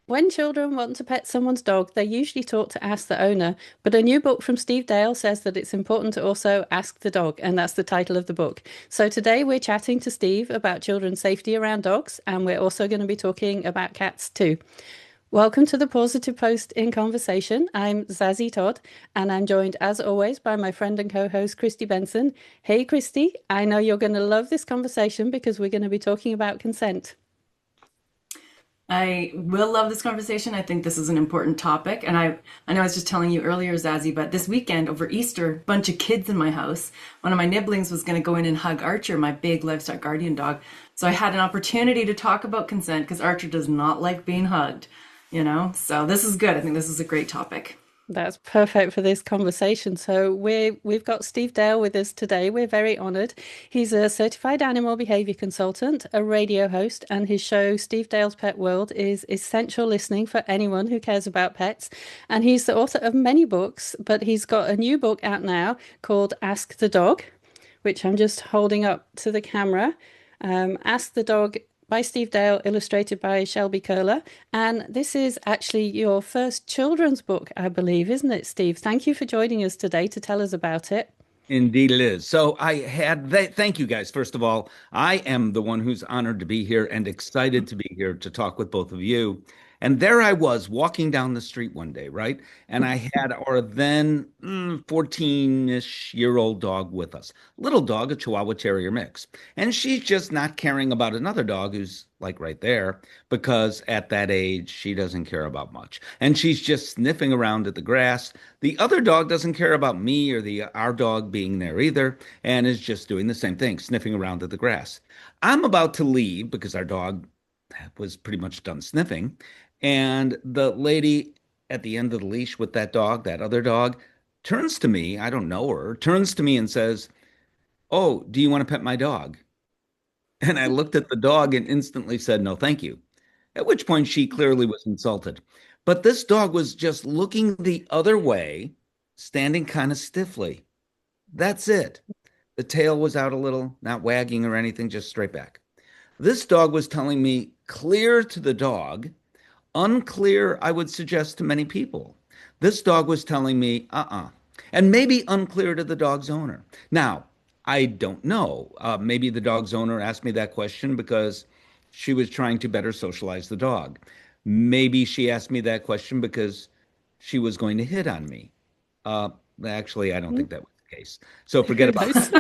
When children want to pet someone's dog, they're usually taught to ask the owner, but a new book from Steve Dale says that it's important to also ask the dog, and that's the title of the book. So today we're chatting to Steve about children's safety around dogs, and we're also going to be talking about cats too. Welcome to the Positive Post in Conversation. I'm Zazie Todd, and I'm joined as always by my friend and co-host Christy Benson. Hey Christy, I know you're going to love this conversation because we're going to be talking about consent. I will love this conversation. I think this is an important topic. And I know I was just telling you earlier, Zazie, but this weekend over Easter, a bunch of kids in my house. One of my nibblings was going to go in and hug Archer, my big livestock guardian dog. So I had an opportunity to talk about consent because Archer does not like being hugged. So this is good. I think this is a great topic. That's perfect for this conversation. So we've got Steve Dale with us today. We're very honored. He's a certified animal behavior consultant, a radio host, and his show Steve Dale's Pet World is essential listening for anyone who cares about pets. And he's the author of many books, but he's got a new book out now called Ask the Dog, which I'm just holding up to the camera. Ask the Dog by Steve Dale, illustrated by Shelby Curler. And this is actually your first children's book, I believe, isn't it, Steve? Thank you for joining us today to tell us about it. Indeed, it is. So thank you guys. First of all, I am the one who's honored to be here and excited to be here to talk with both of you. And there I was walking down the street one day, right? And I had our then 14-ish year old dog with us, little dog, a Chihuahua Terrier mix. And she's just not caring about another dog who's like right there because at that age, she doesn't care about much. And she's just sniffing around at the grass. The other dog doesn't care about me or the our dog being there either, and is just doing the same thing, sniffing around at the grass. I'm about to leave because our dog was pretty much done sniffing, and the lady at the end of the leash with that dog, that other dog, turns to me. I don't know her. Turns to me and says, "Oh, do you want to pet my dog?" And I looked at the dog and instantly said, "No, thank you." At which point she clearly was insulted. But this dog was just looking the other way, standing kind of stiffly. That's it. The tail was out a little, not wagging or anything, just straight back. This dog was telling me clear to the dog, unclear, I would suggest to many people. This dog was telling me, and maybe unclear to the dog's owner. Now, I don't know. Maybe the dog's owner asked me that question because she was trying to better socialize the dog. Maybe she asked me that question because she was going to hit on me. Uh, Actually, I don't think that was the case. So forget Who about knows?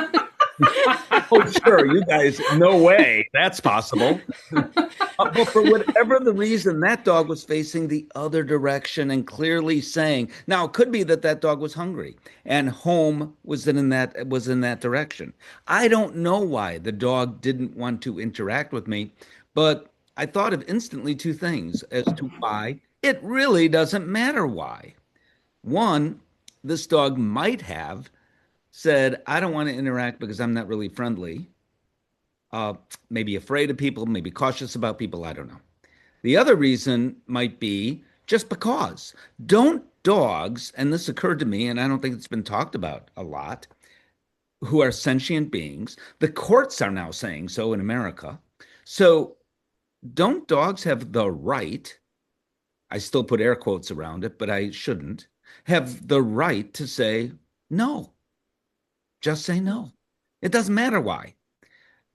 Oh, sure, you guys, no way. That's possible. But for whatever the reason, that dog was facing the other direction and clearly saying, now it could be that that dog was hungry and home was in that direction. I don't know why the dog didn't want to interact with me, but I thought of instantly two things as to why it really doesn't matter why. One, this dog might have said, I don't want to interact because I'm not really friendly, uh, maybe afraid of people, maybe cautious about people. I don't know. The other reason might be just because. Don't dogs, and this occurred to me, and I don't think it's been talked about a lot, who are sentient beings, the courts are now saying so in America. So don't dogs have the right, I still put air quotes around it, but I shouldn't, have the right to say no? Just say no. It doesn't matter why.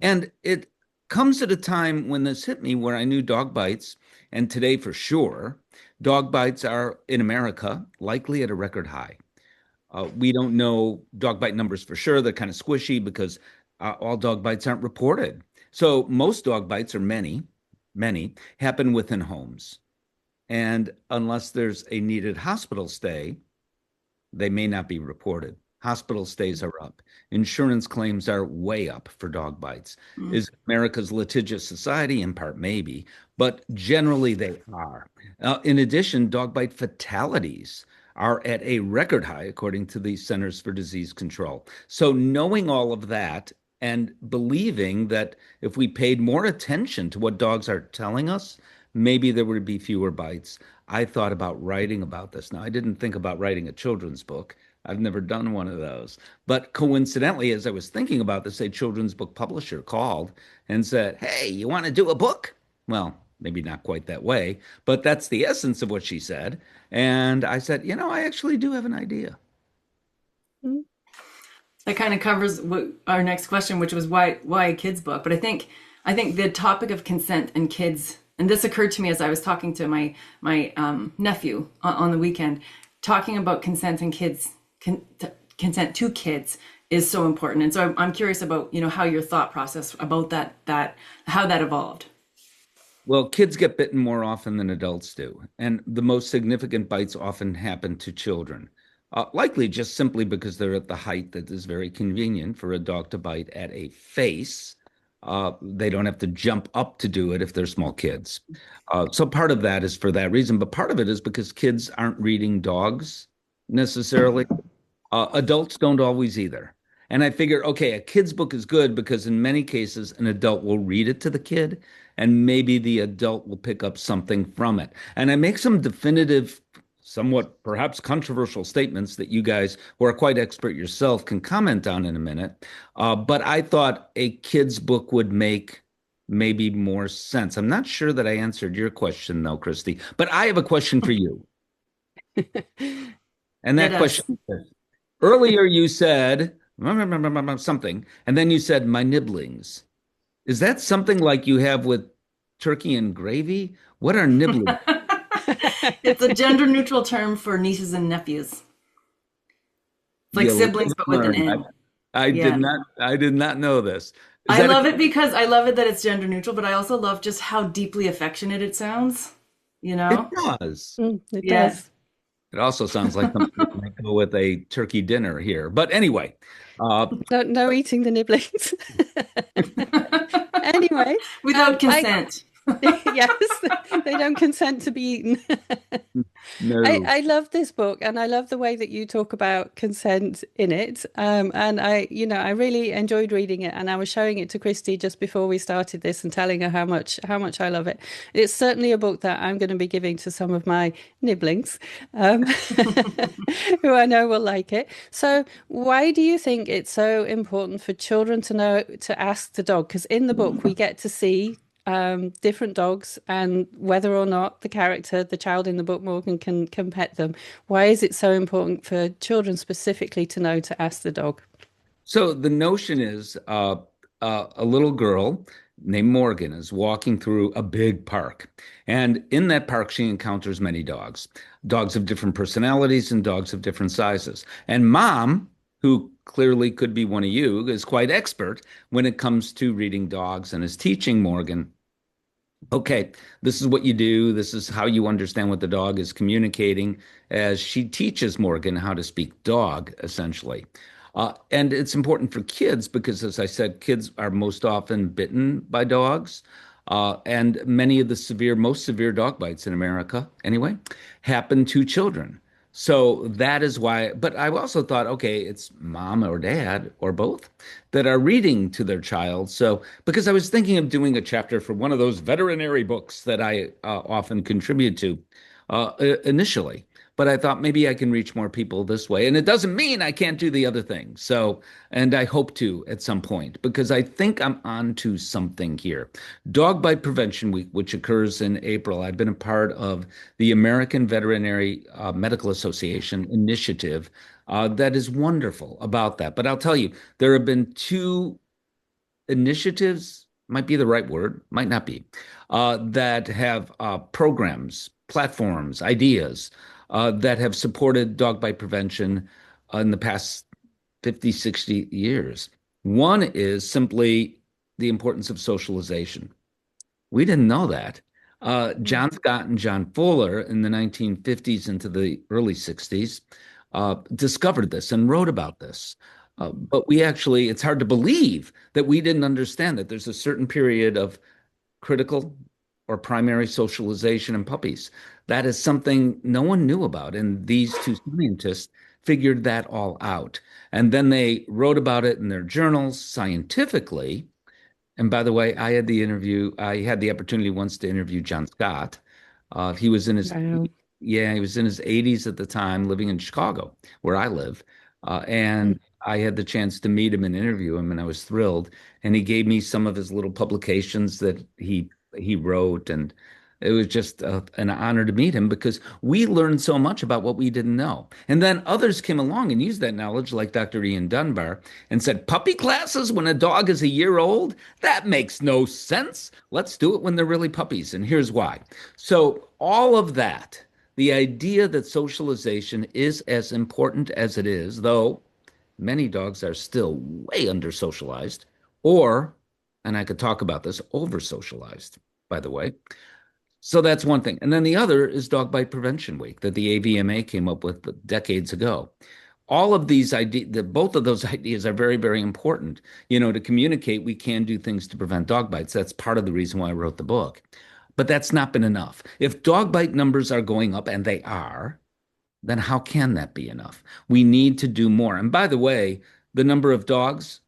And it comes at a time when this hit me where I knew dog bites, and today for sure, dog bites are in America likely at a record high. We don't know dog bite numbers for sure. They're kind of squishy because all dog bites aren't reported. So most dog bites, or many, happen within homes. And unless there's a needed hospital stay, they may not be reported. Hospital stays are up. Insurance claims are way up for dog bites. Mm. Is America's litigious society? In part, maybe, but generally they are. In addition, dog bite fatalities are at a record high, according to the Centers for Disease Control. So, knowing all of that and believing that if we paid more attention to what dogs are telling us, maybe there would be fewer bites. I thought about writing about this. Now, I didn't think about writing a children's book. I've never done one of those. But coincidentally, as I was thinking about this, a children's book publisher called and said, "Hey, you want to do a book?" Well, maybe not quite that way, but that's the essence of what she said. And I said, I actually do have an idea. Mm. That kind of covers what our next question, which was why a kids book. But I think the topic of consent and kids, and this occurred to me as I was talking to my nephew on the weekend, talking about consent and kids, consent to kids is so important. And so I'm curious about how your thought process about that how that evolved. Well, kids get bitten more often than adults do, and the most significant bites often happen to children. Likely just simply because they're at the height that is very convenient for a dog to bite at a face. They don't have to jump up to do it if they're small kids. So part of that is for that reason, but part of it is because kids aren't reading dogs necessarily. Adults don't always either. And I figured, okay, a kid's book is good because in many cases, an adult will read it to the kid, and maybe the adult will pick up something from it. And I make some definitive, somewhat perhaps controversial statements that you guys, who are quite expert yourself, can comment on in a minute. But I thought a kid's book would make maybe more sense. I'm not sure that I answered your question, though, Christy, but I have a question for you. And It that does. question is, earlier you said something, and then you said my nibblings. Is that something like you have with turkey and gravy? What are nibblings? It's a gender neutral term for nieces and nephews. It's like You live siblings, and but with an learn. N. Did Yeah. not know this. Is I that a love it because I love it that it's gender neutral, but I also love just how deeply affectionate it sounds, you it know? does. It Yeah. does. It also sounds like something that might go with a turkey dinner here. But anyway, uh, No, no eating the nibblings. Anyway, Without I consent. yes, they don't consent to be eaten. no. I love this book and I love the way that you talk about consent in it. And I really enjoyed reading it and I was showing it to Christy just before we started this and telling her how much I love it. It's certainly a book that I'm going to be giving to some of my nibblings, um, who I know will like it. So why do you think it's so important for children to know to ask the dog? Because in the book we get to see different dogs and whether or not the child in the book, Morgan, can pet them. Why is it so important for children specifically to know to ask the dog? So the notion is a little girl named Morgan is walking through a big park. And in that park, she encounters many dogs, dogs of different personalities and dogs of different sizes. And mom, who clearly could be one of you, is quite expert when it comes to reading dogs and is teaching Morgan, okay, this is what you do. This is how you understand what the dog is communicating as she teaches Morgan how to speak dog, essentially. And it's important for kids because, as I said, kids are most often bitten by dogs. And many of the most severe dog bites in America, anyway, happen to children. So that is why, but I also thought, okay, it's mom or dad or both that are reading to their child. So, because I was thinking of doing a chapter for one of those veterinary books that I often contribute to initially, but I thought maybe I can reach more people this way. And it doesn't mean I can't do the other thing. So, and I hope to at some point because I think I'm onto something here. Dog Bite Prevention Week, which occurs in April, I've been a part of the American Veterinary Medical Association initiative that is wonderful about that. But I'll tell you, there have been two initiatives, might be the right word, might not be, that have programs, platforms, ideas that have supported dog bite prevention in the past 50, 60 years. One is simply the importance of socialization. We didn't know that. Mm. John Scott and John Fuller in the 1950s into the early 60s discovered this and wrote about this. But we actually, it's hard to believe that we didn't understand that there's a certain period of critical or primary socialization in puppies. That is something no one knew about. And these two scientists figured that all out. And then they wrote about it in their journals scientifically. And by the way, I had the opportunity once to interview John Scott. He was in his, Wow. yeah, he was in his 80s at the time, living in Chicago, where I live. Mm. And I had the chance to meet him and interview him, and I was thrilled. And he gave me some of his little publications that he he wrote, and it was just an honor to meet him because we learned so much about what we didn't know. And then others came along and used that knowledge, like Dr. Ian Dunbar, and said, puppy classes when a dog is a year old? That makes no sense. Let's do it when they're really puppies. And here's why. So, all of that, the idea that socialization is as important as it is, though many dogs are still way under socialized, or, and I could talk about this, over socialized, by the way. So that's one thing. And then the other is Dog Bite Prevention Week that the AVMA came up with decades ago. All of these ideas, both of those ideas are very, very important. To communicate, we can do things to prevent dog bites. That's part of the reason why I wrote the book. But that's not been enough. If dog bite numbers are going up, and they are, then how can that be enough? We need to do more. And by the way, the number of dogs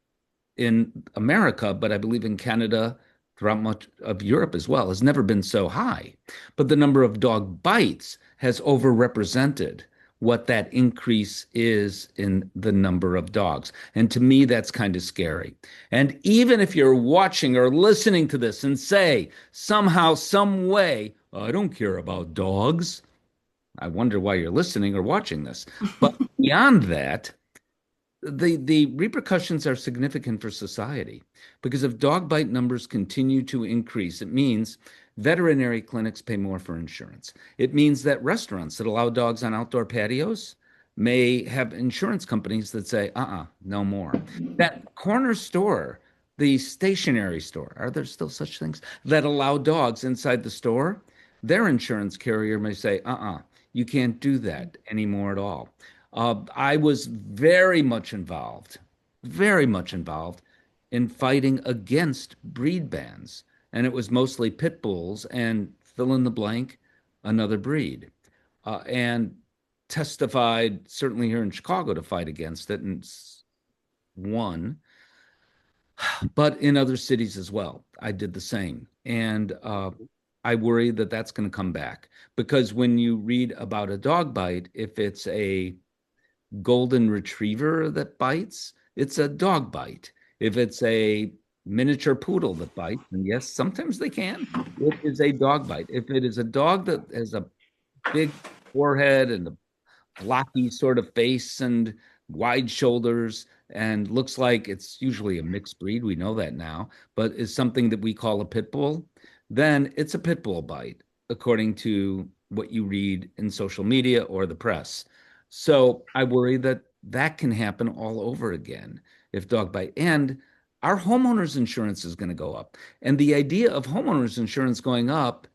in America, but I believe in Canada, throughout much of Europe as well, has never been so high. But the number of dog bites has overrepresented what that increase is in the number of dogs. And to me, that's kind of scary. And even if you're watching or listening to this and say, somehow, some way, I don't care about dogs, I wonder why you're listening or watching this. But beyond that, the repercussions are significant for society because if dog bite numbers continue to increase, it means veterinary clinics pay more for insurance. It means that restaurants that allow dogs on outdoor patios may have insurance companies that say, no more. That corner store, the stationery store, are there still such things that allow dogs inside the store? Their insurance carrier may say, you can't do that anymore at all. I was very much involved in fighting against breed bans. And it was mostly pit bulls and fill in the blank, another breed. And testified, certainly here in Chicago, to fight against it and won. But in other cities as well, I did the same. And I worry that that's going to come back because when you read about a dog bite, if it's a golden retriever that bites, it's a dog bite. If it's a miniature poodle that bites, and yes, sometimes they can, it is a dog bite. If it is a dog that has a big forehead and a blocky sort of face and wide shoulders and looks like it's usually a mixed breed, we know that now, but is something that we call a pit bull, then it's a pit bull bite, according to what you read in social media or the press. So I worry that that can happen all over again if dog bite. And our homeowners insurance is going to go up. And the idea of homeowners insurance going up,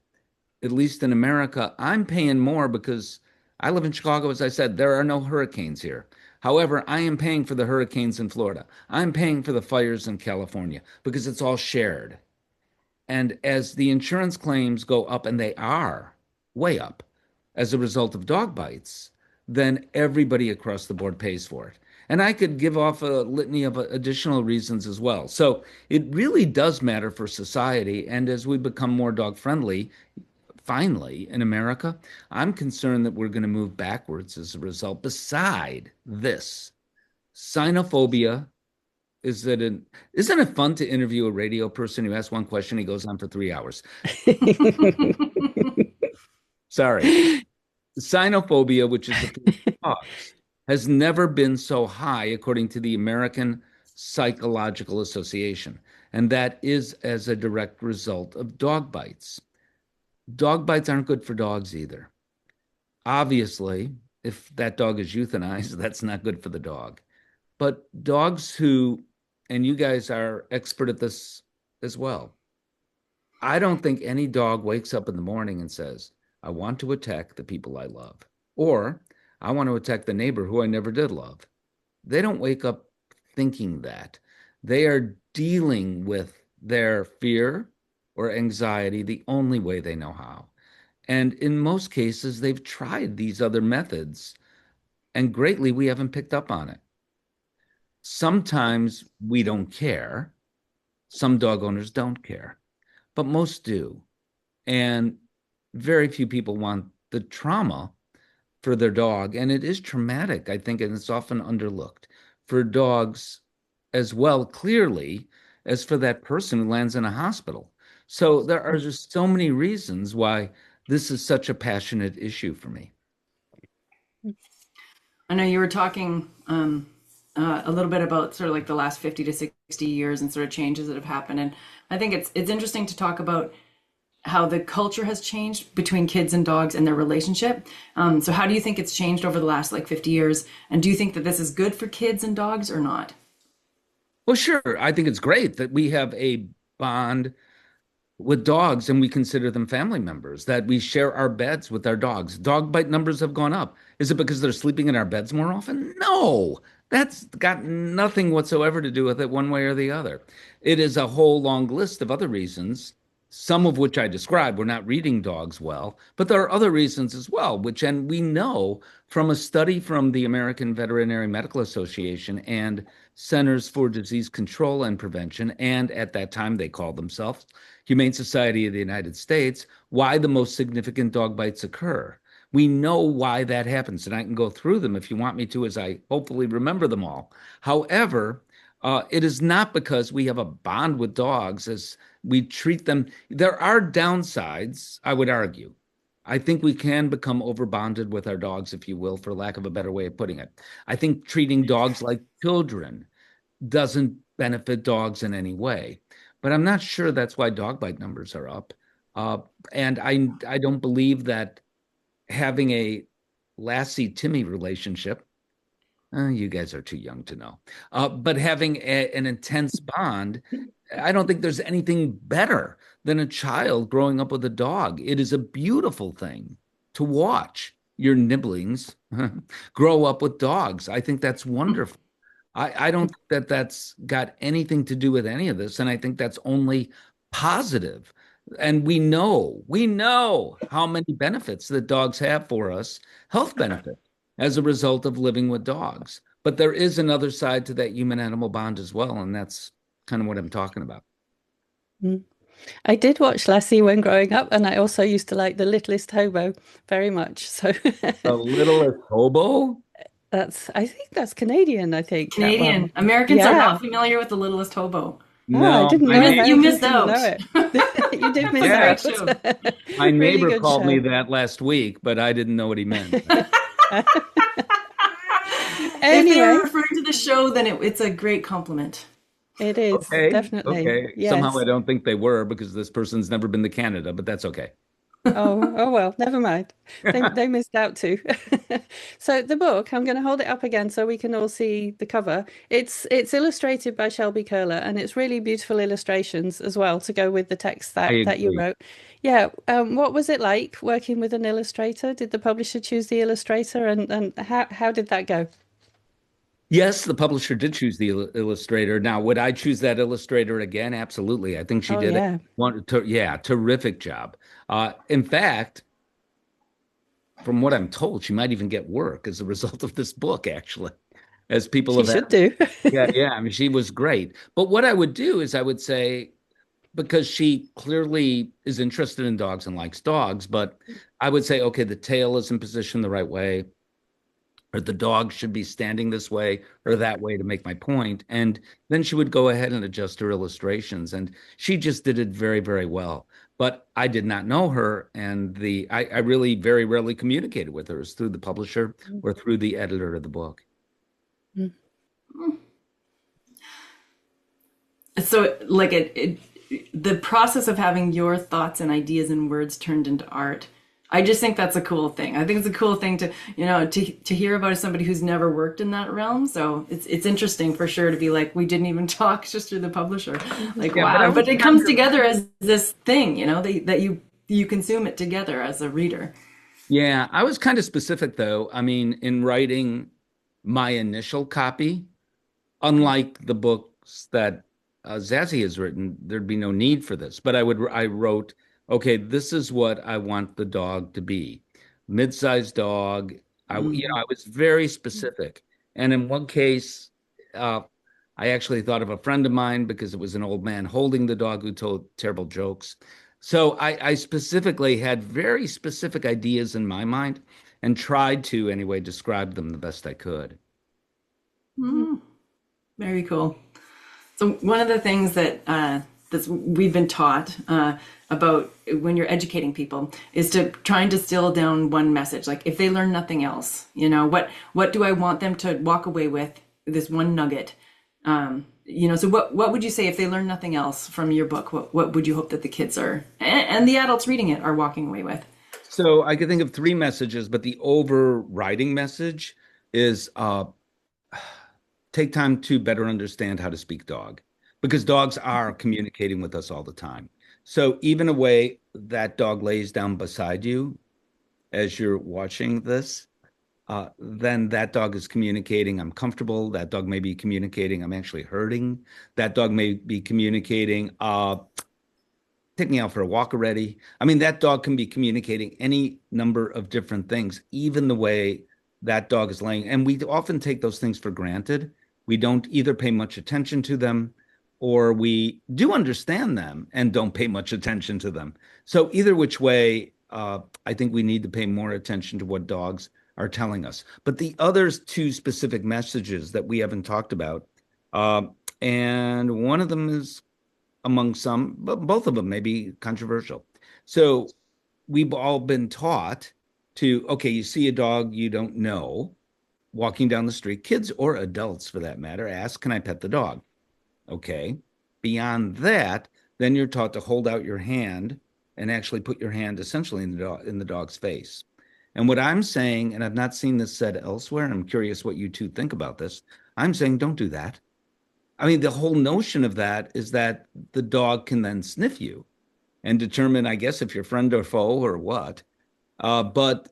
at least in America, I'm paying more because I live in Chicago. As I said, there are no hurricanes here. However, I am paying for the hurricanes in Florida. I'm paying for the fires in California because it's all shared. And as the insurance claims go up, and they are way up as a result of dog bites, then everybody across the board pays for it. And I could give off a litany of additional reasons as well. So it really does matter for society. And as we become more dog friendly, finally in America, I'm concerned that we're going to move backwards as a result. Beside this, xenophobia. Isn't it fun to interview a radio person who asks one question, he goes on for 3 hours? Sorry. Xenophobia, which is the dogs, has never been so high, according to the American Psychological Association. And that is as a direct result of dog bites. Dog bites aren't good for dogs either. Obviously, if that dog is euthanized, that's not good for the dog. But dogs who, and you guys are expert at this as well, I don't think any dog wakes up in the morning and says, I want to attack the people I love, or I want to attack the neighbor who I never did love. They don't wake up thinking that. They are dealing with their fear or anxiety the only way they know how. And in most cases, they've tried these other methods, and greatly, we haven't picked up on it. Sometimes we don't care. Some dog owners don't care, but most do. And very few people want the trauma for their dog. And it is traumatic, I think, and it's often underlooked for dogs as well, clearly, as for that person who lands in a hospital. So there are just so many reasons why this is such a passionate issue for me. I know you were talking a little bit about sort of like the last 50 to 60 years and sort of changes that have happened. And I think it's interesting to talk about how the culture has changed between kids and dogs and their relationship. So how do you think it's changed over the last like 50 years? And do you think that this is good for kids and dogs or not? Well, sure. I think it's great that we have a bond with dogs and we consider them family members, that we share our beds with our dogs. Dog bite numbers have gone up. Is it because they're sleeping in our beds more often? No, that's got nothing whatsoever to do with it one way or the other. It is a whole long list of other reasons, some of which I described. We're not reading dogs well, but there are other reasons as well, and we know from a study from the American Veterinary Medical Association and Centers for Disease Control and Prevention, and at that time they called themselves Humane Society of the United States, why the most significant dog bites occur. We know why that happens, and I can go through them if you want me to, as I hopefully remember them all. However, it is not because we have a bond with dogs as we treat them. There are downsides, I would argue. I think we can become overbonded with our dogs, if you will, for lack of a better way of putting it. I think treating dogs like children doesn't benefit dogs in any way. But I'm not sure that's why dog bite numbers are up. And I don't believe that having a Lassie Timmy relationship, you guys are too young to know, but having an intense bond, I don't think there's anything better than a child growing up with a dog. It is a beautiful thing to watch your nibblings grow up with dogs. I think that's wonderful. I don't think that that's got anything to do with any of this. And I think that's only positive. And we know how many benefits that dogs have for us, health benefits as a result of living with dogs. But there is another side to that human animal bond as well. And that's kind of what I'm talking about. Mm. I did watch Lassie when growing up, and I also used to like The Littlest Hobo very much. So The littlest hobo? I think that's Canadian, I think that Canadian one. Americans are Yeah. not familiar with The Littlest Hobo. Oh, I No, didn't my know You neighbor, missed Americans didn't out. know it. You did It's miss a yeah, great out. show. my Really neighbor good called me show. that last week, but I didn't know what he meant. If they were Anyway, referring to the show, then it's a great compliment. it is Okay, definitely. okay. Somehow I Yes. don't think they were because this person's never been to Canada, but that's okay. Oh well, never mind. They missed out too. So the book, I'm going to hold it up again so we can all see the cover. It's illustrated by Shelby Curler, and it's really beautiful illustrations as well to go with the text I that you agree. wrote. Yeah. What was it like working with an illustrator? Did the publisher choose the illustrator, and how did that go? Yes, the publisher did choose the illustrator. Now, would I choose that illustrator again? Absolutely. I think she Oh did yeah. yeah, terrific job. In fact, from what I'm told, she might even get work as a result of this book, actually, as people She have should asked. do. Yeah, yeah. I mean, she was great. But what I would do is I would say, because she clearly is interested in dogs and likes dogs, but I would say, okay, the tail is in position the right way, or the dog should be standing this way or that way to make my point. And then she would go ahead and adjust her illustrations. And she just did it very, very well. But I did not know her. And I really very rarely communicated with her as through the publisher or through the editor of the book. So, like the process of having your thoughts and ideas and words turned into art. I just think that's a cool thing. I think it's a cool thing to, to hear about as somebody who's never worked in that realm. So it's interesting for sure to be like, we didn't even talk just through the publisher. Like, Yeah, but I wow. was But it comes never, together as this thing, that you consume it together as a reader. yeah, I was kind of specific though. I mean, in writing my initial copy, unlike the books that Zazie has written, there'd be no need for this. But I wrote, okay, this is what I want the dog to be, mid-sized dog. Mm. I was very specific. And in one case, uh, I actually thought of a friend of mine because it was an old man holding the dog who told terrible jokes. So I specifically had very specific ideas in my mind and tried to anyway describe them the best I could. Mm. Very cool. So one of the things that that's we've been taught about when you're educating people is to try and distill down one message. Like if they learn nothing else, what do I want them to walk away with? This one nugget. So what would you say if they learn nothing else from your book? What would you hope that the kids are and the adults reading it are walking away with? So I could think of three messages, but the overriding message is take time to better understand how to speak dog because dogs are communicating with us all the time. So even a way that dog lays down beside you as you're watching this, then that dog is communicating, I'm comfortable. That dog may be communicating, I'm actually hurting. That dog may be communicating, take me out for a walk already. I mean, that dog can be communicating any number of different things, even the way that dog is laying. And we often take those things for granted. We don't either pay much attention to them or we do understand them and don't pay much attention to them. So either which way, I think we need to pay more attention to what dogs are telling us. But the other two specific messages that we haven't talked about, and one of them is among some, but both of them may be controversial. So we've all been taught to, okay, you see a dog you don't know walking down the street, kids or adults for that matter, ask, can I pet the dog? Okay. Beyond that, then you're taught to hold out your hand and actually put your hand essentially in the dog's face. And what I'm saying, and I've not seen this said elsewhere, and I'm curious what you two think about this, I'm saying don't do that. I mean, the whole notion of that is that the dog can then sniff you and determine, I guess, if you're friend or foe or what. But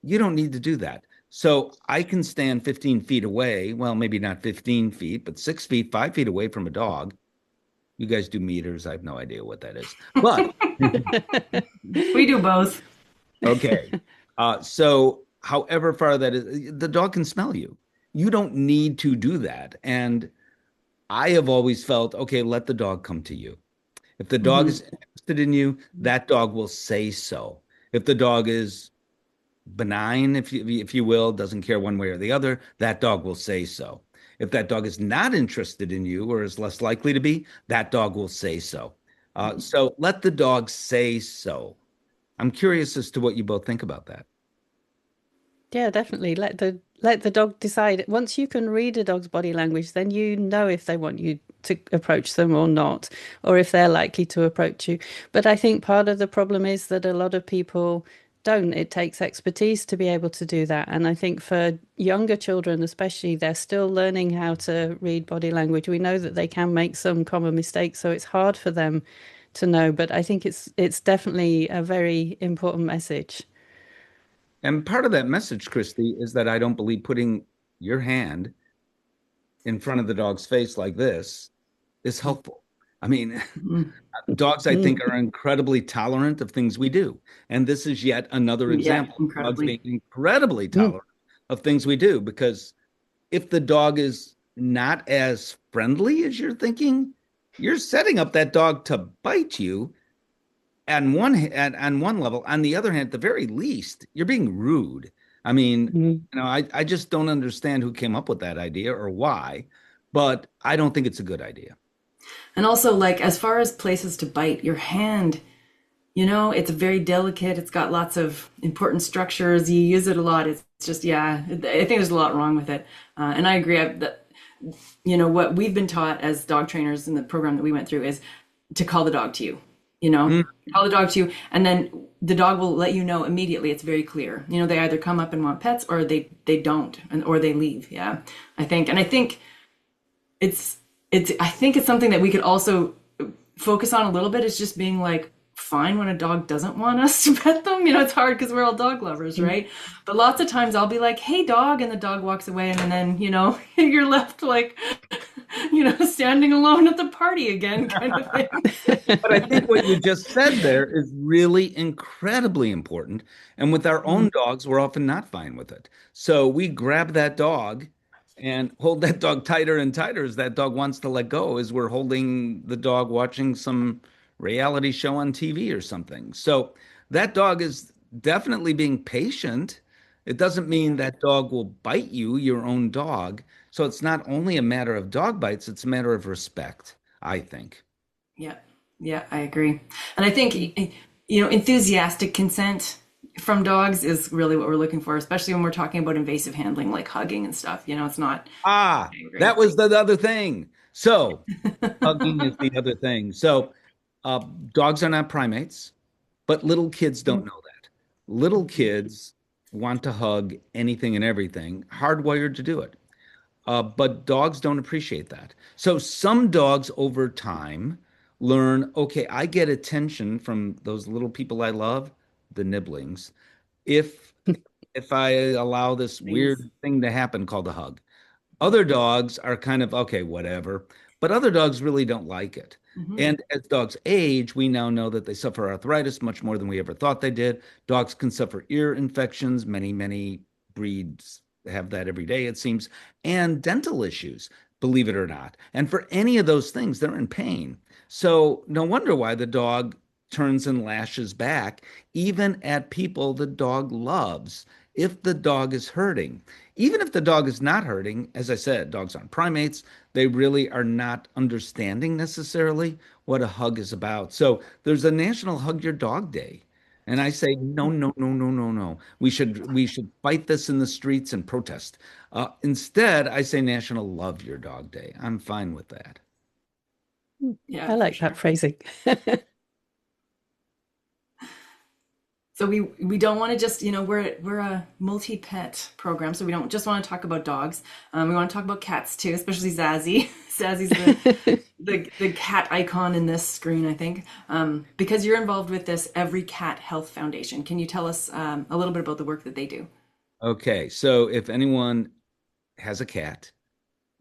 you don't need to do that. So I can stand 15 feet away. Well, maybe not 15 feet, but 6 feet, 5 feet away from a dog. You guys do meters. I have no idea what that is. But We do both. okay. So however far that is, the dog can smell you. You don't need to do that. And I have always felt, okay, let the dog come to you. If the dog is interested in you, that dog will say so. If the dog is benign, if you will, doesn't care one way or the other, that dog will say so. If that dog is not interested in you or is less likely to be, that dog will say so. So let the dog say so. I'm curious as to what you both think about that. Yeah, definitely. Let the dog decide. Once you can read a dog's body language, then you know if they want you to approach them or not, or if they're likely to approach you. But I think part of the problem is that a lot of people don't. It takes expertise to be able to do that. And I think for younger children, especially, they're still learning how to read body language. We know that they can make some common mistakes, so it's hard for them to know. But I think it's definitely a very important message. And part of that message, Christy, is that I don't believe putting your hand in front of the dog's face like this is helpful. I mean, dogs, I think, are incredibly tolerant of things we do. And this is yet another Yeah, example of dogs incredibly. being incredibly tolerant of things we do. Because if the dog is not as friendly as you're thinking, you're setting up that dog to bite you on one level. On the other hand, at the very least, you're being rude. I mean, Mm. I just don't understand who came up with that idea or why, but I don't think it's a good idea. And also, like, as far as places to bite, your hand, it's very delicate. It's got lots of important structures. You use it a lot. It's just, yeah, I think there's a lot wrong with it. And I agree that, what we've been taught as dog trainers in the program that we went through is to call the dog to you, Mm. call the dog to you. And then the dog will let you know immediately. It's very clear. They either come up and want pets or they don't, or they leave. Yeah, I think it's, I think it's something that we could also focus on a little bit is just being like, fine when a dog doesn't want us to pet them. It's hard because we're all dog lovers, right? But lots of times I'll be like, hey, dog, and the dog walks away, and then, you're left like, standing alone at the party again, kind of thing. But I think what you just said there is really incredibly important. And with our own dogs, we're often not fine with it. So we grab that dog and hold that dog tighter and tighter as that dog wants to let go, as we're holding the dog watching some reality show on TV or something. So that dog is definitely being patient. It doesn't mean that dog will bite you, your own dog. So it's not only a matter of dog bites, it's a matter of respect, I think. Yeah. Yeah, I agree. And I think, enthusiastic consent from dogs is really what we're looking for, especially when we're talking about invasive handling like hugging and stuff. It's not Ah, that angry. was the other thing. So, hugging is the other thing. So, uh, dogs are not primates, but little kids don't know that. Little kids want to hug anything and everything, hardwired to do it. But dogs don't appreciate that. So some dogs over time learn, okay, I get attention from those little people I love, the nibblings, if if I allow this Things. weird thing to happen called a hug. Other dogs are kind of, okay, whatever. But other dogs really don't like it. Hmm. And as dogs age, we now know that they suffer arthritis much more than we ever thought they did. Dogs can suffer ear infections. Many breeds have that every day, it seems, and dental issues, believe it or not. And for any of those things, they're in pain. So no wonder why the dog turns and lashes back, even at people the dog loves, if the dog is hurting. Even if the dog is not hurting, as I said, dogs aren't primates. They really are not understanding necessarily what a hug is about. So there's a National Hug Your Dog Day. And I say, no, no, no, no, no, no. We should fight this in the streets and protest. Instead, I say National Love Your Dog Day. I'm fine with that. Yeah, I for like that sure. phrasing. So we don't want to just, we're a multi-pet program, so we don't just want to talk about dogs. We want to talk about cats too, especially Zazzy. Zazzy's the cat icon in this screen, I think. Because you're involved with this EveryCat Health Foundation. Can you tell us a little bit about the work that they do? Okay, so if anyone has a cat,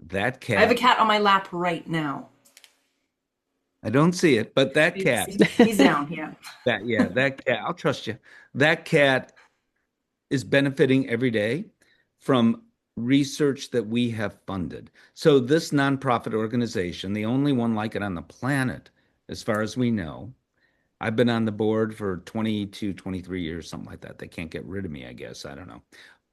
that I have a cat, cat on my lap right now. I don't see it, but that cat, He's down, yeah. that cat, I'll trust you. That cat is benefiting every day from research that we have funded. So, this nonprofit organization, the only one like it on the planet, as far as we know, I've been on the board for 22, 23 years, something like that. They can't get rid of me, I guess. I don't know.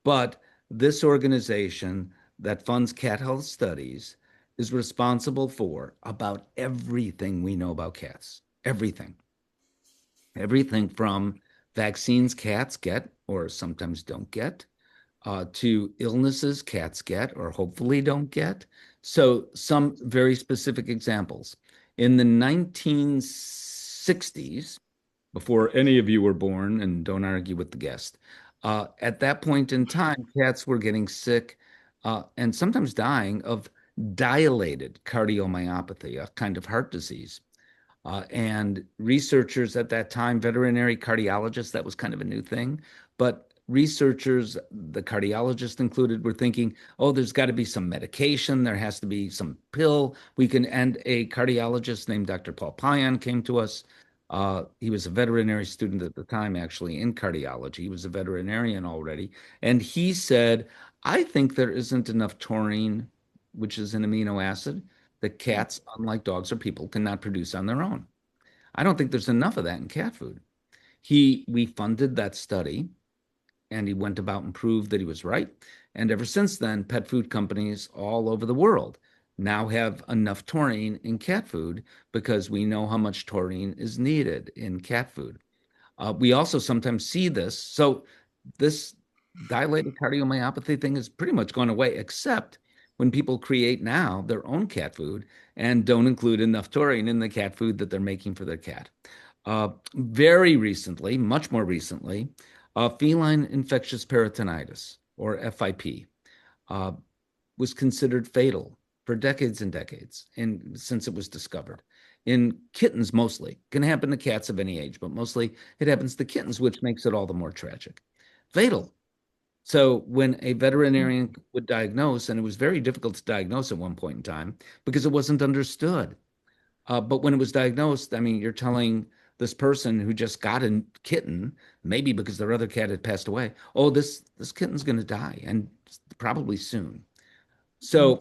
But this organization that funds cat health studies is responsible for about everything we know about cats. Everything. Everything from vaccines cats get or sometimes don't get, to illnesses cats get or hopefully don't get. So, some very specific examples. In the 1960s, before any of you were born, and don't argue with the guest, at that point in time, cats were getting sick and sometimes dying of dilated cardiomyopathy, a kind of heart disease. And researchers at that time, veterinary cardiologists, that was kind of a new thing. But researchers, the cardiologists included, were thinking, oh, there's got to be some medication. There has to be some pill. And a cardiologist named Dr. Paul Payan came to us. He was a veterinary student at the time, actually, in cardiology. He was a veterinarian already. And he said, I think there isn't enough taurine, which is an amino acid that cats, unlike dogs or people, cannot produce on their own. I don't think there's enough of that in cat food. We funded that study and he went about and proved that he was right. And ever since then, pet food companies all over the world now have enough taurine in cat food because we know how much taurine is needed in cat food. We also sometimes see this. So this dilated cardiomyopathy thing has pretty much gone away, except when people create now their own cat food and don't include enough taurine in the cat food that they're making for their cat. Very recently, much more recently, feline infectious peritonitis, or FIP, uh, was considered fatal for decades and decades, and since it was discovered in kittens mostly. Can happen to cats of any age, but mostly it happens to kittens, which makes it all the more tragic. Fatal. So when a veterinarian would diagnose, and it was very difficult to diagnose at one point in time because it wasn't understood. But when it was diagnosed, I mean, you're telling this person who just got a kitten, maybe because their other cat had passed away, oh, this kitten's going to die, and probably soon. So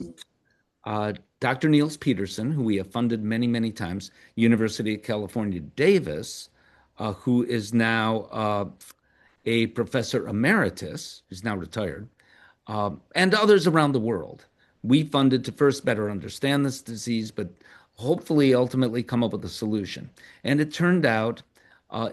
Dr. Niels Peterson, who we have funded many times, University of California, Davis, who is now a professor emeritus, who's now retired, and others around the world. We funded to first better understand this disease, but hopefully ultimately come up with a solution. And it turned out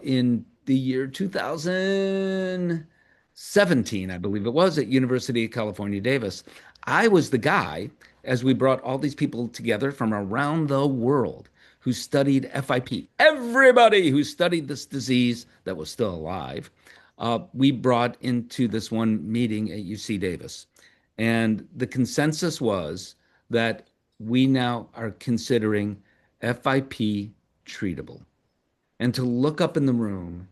in the year 2017, I believe it was, at University of California, Davis, I was the guy, as we brought all these people together from around the world who studied FIP. Everybody who studied this disease that was still alive, we brought into this one meeting at UC Davis. And the consensus was that we now are considering FIP treatable. And to look up in the room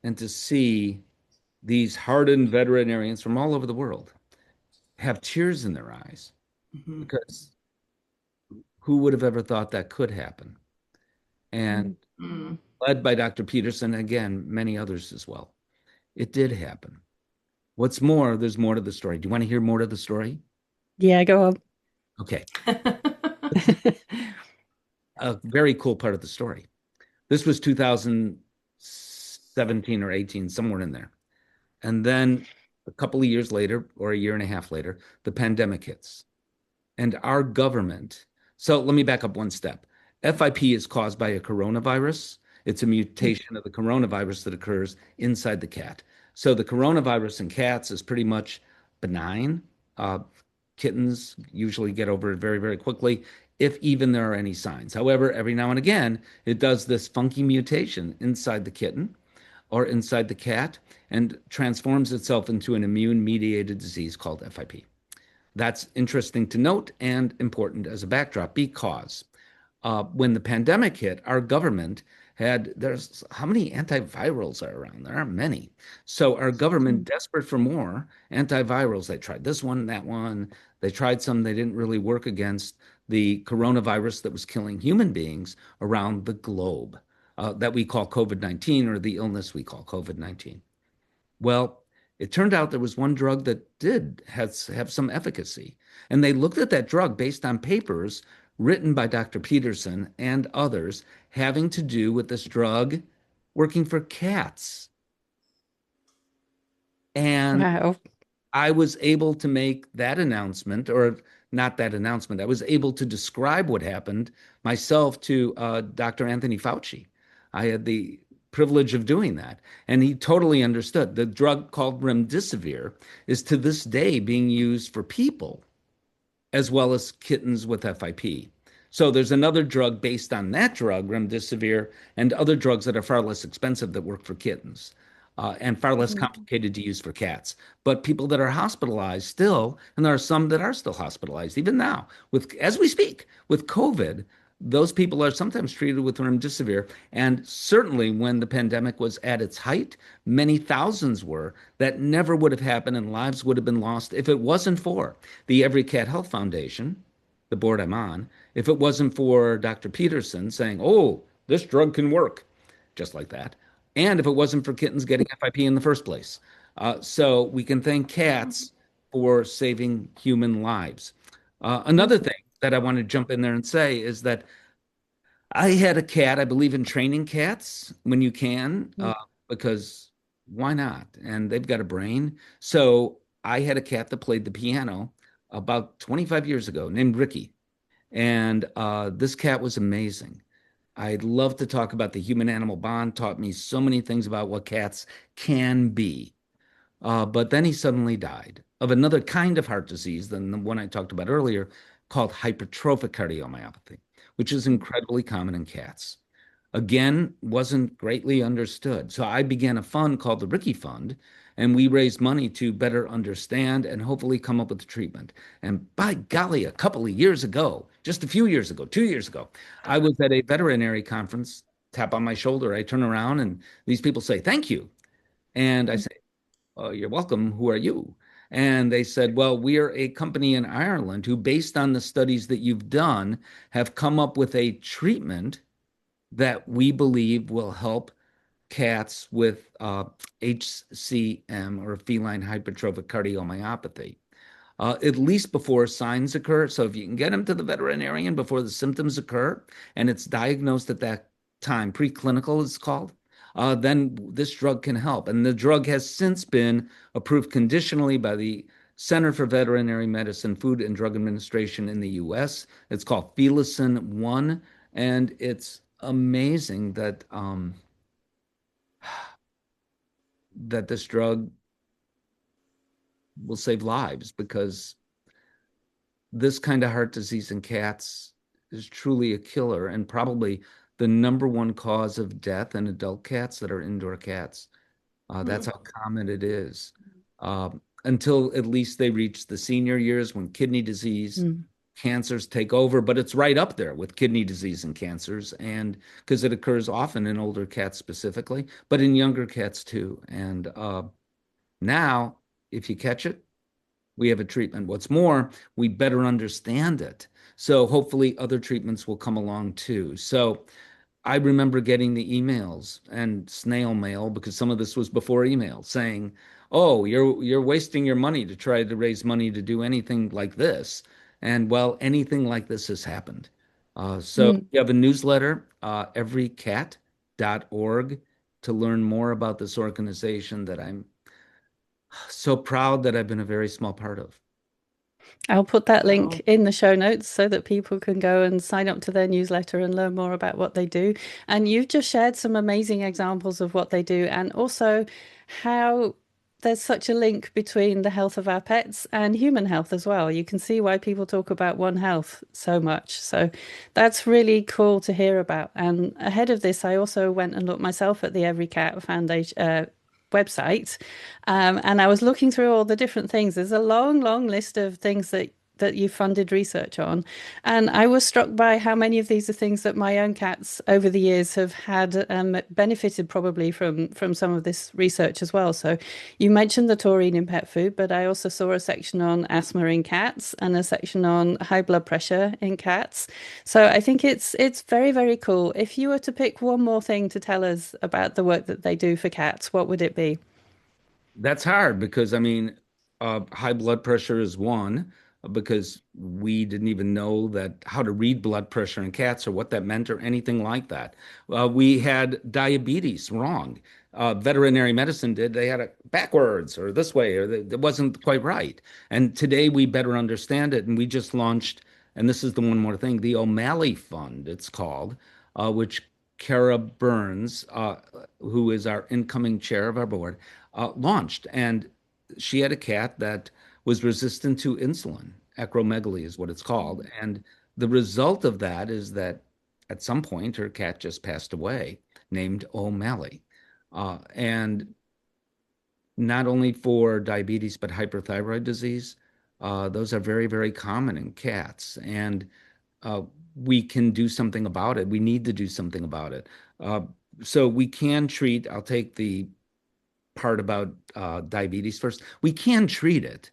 and to see these hardened veterinarians from all over the world have tears in their eyes, Mhm. because who would have ever thought that could happen? And Mm. led by Dr. Peterson, again, many others as well. It did happen. What's more, there's more to the story. Do you want to hear more to the story? Yeah, go on. Okay. A very cool part of the story. This was 2017 or 18, somewhere in there. And then a couple of years later, or a year and a half later, the pandemic hits. And our government, so let me back up one step. FIP is caused by a coronavirus. It's a mutation of the coronavirus that occurs inside the cat. So the coronavirus in cats is pretty much benign. Uh, Kittens usually get over it very, very quickly, if even there are any signs. However, every now and again, it does this funky mutation inside the kitten or inside the cat and transforms itself into an immune mediated disease called FIP. That's interesting to note and important as a backdrop because when the pandemic hit, our government there's how many antivirals are around? There aren't many. So our government, desperate for more antivirals, they tried this one, that one. They tried some, they didn't really work against the coronavirus that was killing human beings around the globe, that we call COVID-19, or the illness we call COVID-19. Well, it turned out there was one drug that did have some efficacy. And they looked at that drug based on papers written by Dr. Peterson and others having to do with this drug working for cats. And Wow. I was able to make that announcement, or not that announcement. I was able to describe what happened myself to Dr. Anthony Fauci. I had the privilege of doing that, and he totally understood. The drug called remdesivir is to this day being used for people as well as kittens with FIP. So there's another drug based on that drug, remdesivir, and other drugs that are far less expensive that work for kittens, and far less complicated to use for cats. But people that are hospitalized still, and there are some that are still hospitalized even now, with as we speak, with COVID, those people are sometimes treated with remdesivir. And certainly when the pandemic was at its height, many thousands were. That never would have happened, and lives would have been lost if it wasn't for the EveryCat Health Foundation, the board I'm on, if it wasn't for Dr. Peterson saying, oh, this drug can work, just like that, and if it wasn't for kittens getting FIP in the first place. So we can thank cats for saving human lives. Another thing that I want to jump in there and say is that I had a cat. I believe in training cats when you can, because why not? And they've got a brain. So I had a cat that played the piano about 25 years ago named Ricky. And this cat was amazing. I'd love to talk about the human animal bond, taught me so many things about what cats can be. But then he suddenly died of another kind of heart disease than the one I talked about earlier, called hypertrophic cardiomyopathy, which is incredibly common in cats. Again, wasn't greatly understood. So I began a fund called the Ricky Fund, and we raised money to better understand and hopefully come up with a treatment. And by golly, a couple of years ago, just a few years ago, 2 years ago, I was at a veterinary conference, tap on my shoulder. I turn around and these people say, thank you. And I say, oh, you're welcome. Who are you? And they said, well, we are a company in Ireland who, based on the studies that you've done, have come up with a treatment that we believe will help cats with HCM, or feline hypertrophic cardiomyopathy, at least before signs occur. So if you can get them to the veterinarian before the symptoms occur and it's diagnosed at that time, preclinical is called, then this drug can help. And the drug has since been approved conditionally by the Center for Veterinary Medicine, Food and Drug Administration in the US. It's called Felicin 1, and it's amazing that that this drug will save lives because this kind of heart disease in cats is truly a killer and probably the number one cause of death in adult cats that are indoor cats. That's how common it is. Until at least they reach the senior years when kidney disease, Mm. cancers take over, but it's right up there with kidney disease and cancers, and because it occurs often in older cats specifically, but in younger cats too. And now, if you catch it, we have a treatment. What's more, we better understand it. So hopefully other treatments will come along too. So I remember getting the emails and snail mail because some of this was before email saying, "Oh, you're wasting your money to try to raise money to do anything like this." And well, anything like this has happened. So Mm. you have a newsletter, everycat.org, to learn more about this organization that I'm so proud that I've been a very small part of. I'll put that link Wow. in the show notes so that people can go and sign up to their newsletter and learn more about what they do. And you've just shared some amazing examples of what they do and also how there's such a link between the health of our pets and human health as well. You can see why people talk about One Health so much. So that's really cool to hear about. And ahead of this, I also went and looked myself at the EveryCat Foundation website. And I was looking through all the different things. There's a long, long list of things that you funded research on. And I was struck by how many of these are things that my own cats over the years have had benefited probably from some of this research as well. So you mentioned the taurine in pet food, but I also saw a section on asthma in cats and a section on high blood pressure in cats. So I think it's very, very cool. If you were to pick one more thing to tell us about the work that they do for cats, what would it be? That's hard because I mean, high blood pressure is one because we didn't even know that how to read blood pressure in cats or what that meant or anything like that. We had diabetes wrong. Veterinary medicine did. They had it backwards or this way, or it wasn't quite right. And today we better understand it. And we just launched, and this is the one more thing, the O'Malley Fund, it's called, which Kara Burns, who is our incoming chair of our board, launched. And she had a cat that was resistant to insulin. Acromegaly is what it's called. And the result of that is that at some point her cat just passed away, named O'Malley. And not only for diabetes, but hyperthyroid disease. Those are very, very common in cats. And uh, we can do something about it. We need to do something about it. Uh, so we can treat, I'll take the part about diabetes first. We can treat it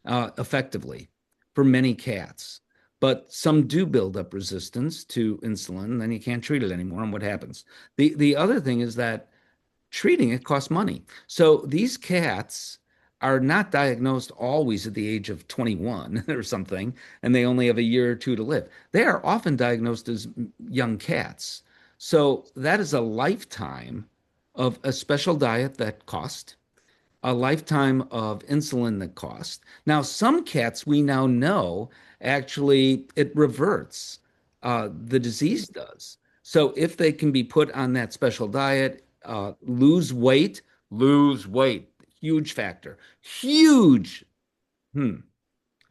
effectively for many cats, but some do build up resistance to insulin, then you can't treat it anymore. And what happens? The other thing is that treating it costs money. So these cats are not diagnosed always at the age of 21 or something, and they only have a year or two to live. They are often diagnosed as young cats. So that is a lifetime of a special diet that costs, a lifetime of insulin that costs. Now, some cats we now know actually it reverts. The disease does. So if they can be put on that special diet, lose weight, huge factor, huge. Hmm.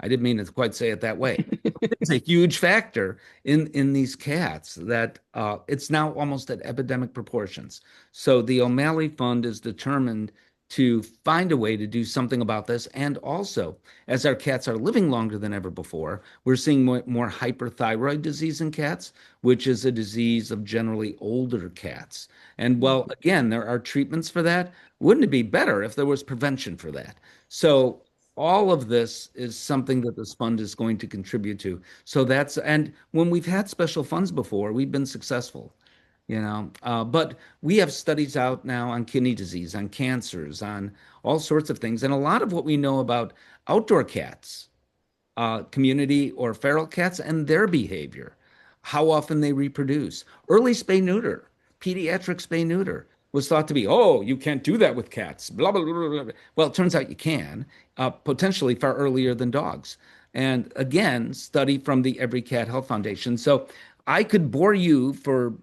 I didn't mean to quite say it that way. It's a huge factor in these cats that it's now almost at epidemic proportions. So the O'Malley Fund is determined to find a way to do something about this. And also, as our cats are living longer than ever before, we're seeing more hyperthyroid disease in cats, which is a disease of generally older cats. And well, again, there are treatments for that. Wouldn't it be better if there was prevention for that? So all of this is something that this fund is going to contribute to. So that's, and when we've had special funds before, we've been successful, but we have studies out now on kidney disease, on cancers, on all sorts of things. And a lot of what we know about outdoor cats, community or feral cats and their behavior, how often they reproduce, early spay neuter, pediatric spay neuter. was thought to be, oh, you can't do that with cats, blah, blah, blah, blah, blah. Well, it turns out you can, potentially far earlier than dogs. And again, study from the EveryCat Health Foundation. So I could bore you for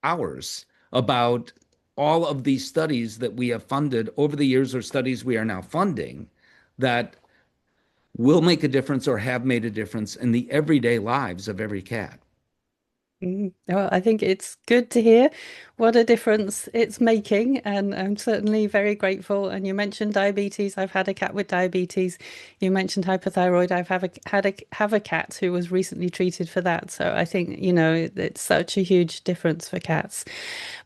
hours about all of these studies that we have funded over the years, or studies we are now funding, that will make a difference or have made a difference in the everyday lives of every cat. Well, I think it's good to hear what a difference it's making, and I'm certainly very grateful. And you mentioned diabetes. I've had a cat with diabetes. You mentioned hypothyroid. Have a cat who was recently treated for that. So I think, it's such a huge difference for cats.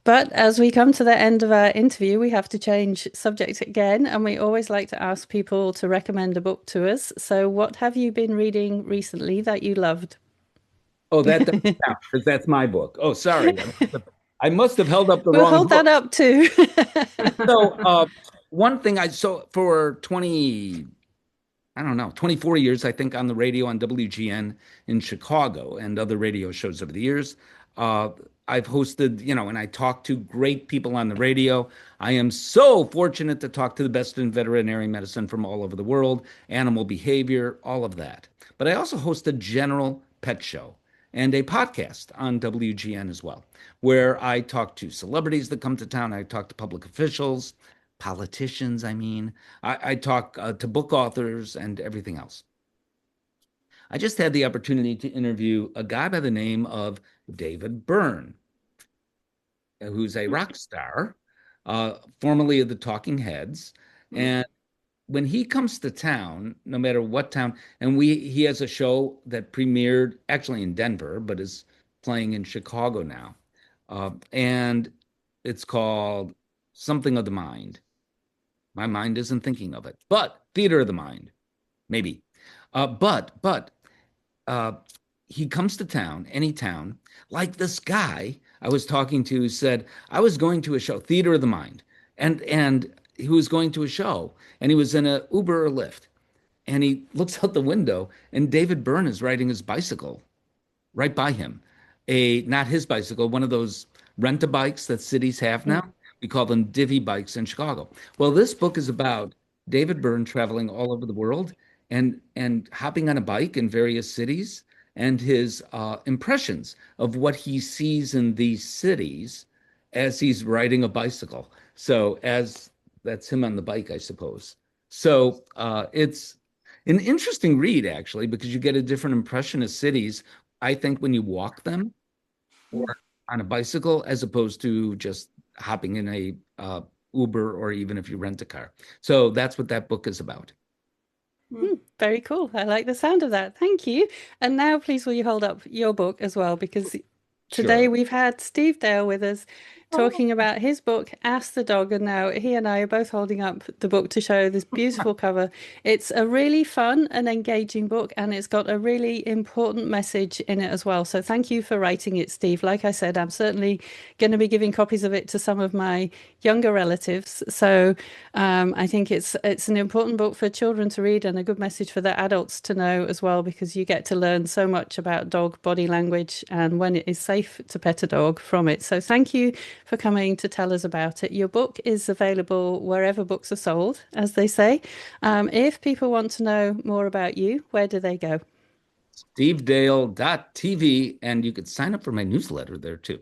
But as we come to the end of our interview, we have to change subject again, and we always like to ask people to recommend a book to us. So what have you been reading recently that you loved? Oh, that doesn't count because that's my book. Oh, sorry. I must have held up the We'll wrong hold that book. up too. So, one thing so for 20, I don't know, 24 years, I think, on the radio on WGN in Chicago and other radio shows over the years. Uh, I've hosted, and I talk to great people on the radio. I am so fortunate to talk to the best in veterinary medicine from all over the world, animal behavior, all of that. But I also host a general pet show and a podcast on WGN as well, where I talk to celebrities that come to town. I talk to public officials, politicians, I mean. I talk to book authors and everything else. I just had the opportunity to interview a guy by the name of David Byrne, who's a rock star, formerly of the Talking Heads. And when he comes to town, no matter what town, and he has a show that premiered actually in Denver, but is playing in Chicago now. And it's called Something of the Mind. My mind isn't thinking of it, but Theater of the Mind, maybe. But uh, he comes to town, any town, like this guy I was talking to said, I was going to a show, Theater of the Mind, and he was going to a show, and he was in a Uber or Lyft, and he looks out the window, and David Byrne is riding his bicycle right by him. Not his bicycle, one of those rent-a-bikes that cities have now. We call them divvy bikes in Chicago. Well, this book is about David Byrne traveling all over the world and hopping on a bike in various cities and his impressions of what he sees in these cities as he's riding a bicycle. So as that's him on the bike, I suppose. So it's an interesting read, actually, because you get a different impression of cities, I think, when you walk them or on a bicycle, as opposed to just hopping in a Uber or even if you rent a car. So that's what that book is about. Very cool. I like the sound of that. Thank you. And now, please, will you hold up your book as well? Because today Sure. we've had Steve Dale with us talking about his book, Ask the Dog. And now he and I are both holding up the book to show this beautiful cover. It's a really fun and engaging book, and it's got a really important message in it as well. So thank you for writing it, Steve. Like I said, I'm certainly going to be giving copies of it to some of my younger relatives. So I think it's an important book for children to read and a good message for the adults to know as well, because you get to learn so much about dog body language and when it is safe to pet a dog from it. So thank you for coming to tell us about it. Your book is available wherever books are sold, as they say. If people want to know more about you, where do they go? stevedale.tv, and you could sign up for my newsletter there too.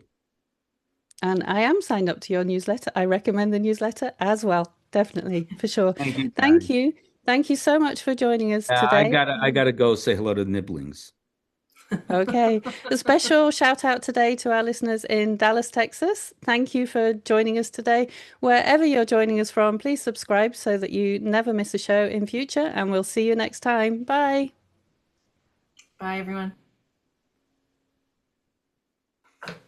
And I am signed up to your newsletter. I recommend the newsletter as well. Definitely, for sure. Thank you, Thank guys. you. Thank you so much for joining us I today. gotta go say hello to the Nibblings. Okay. A special shout out today to our listeners in Dallas, Texas. Thank you for joining us today. Wherever you're joining us from, please subscribe so that you never miss a show in future, and we'll see you next time. Bye. Bye, everyone.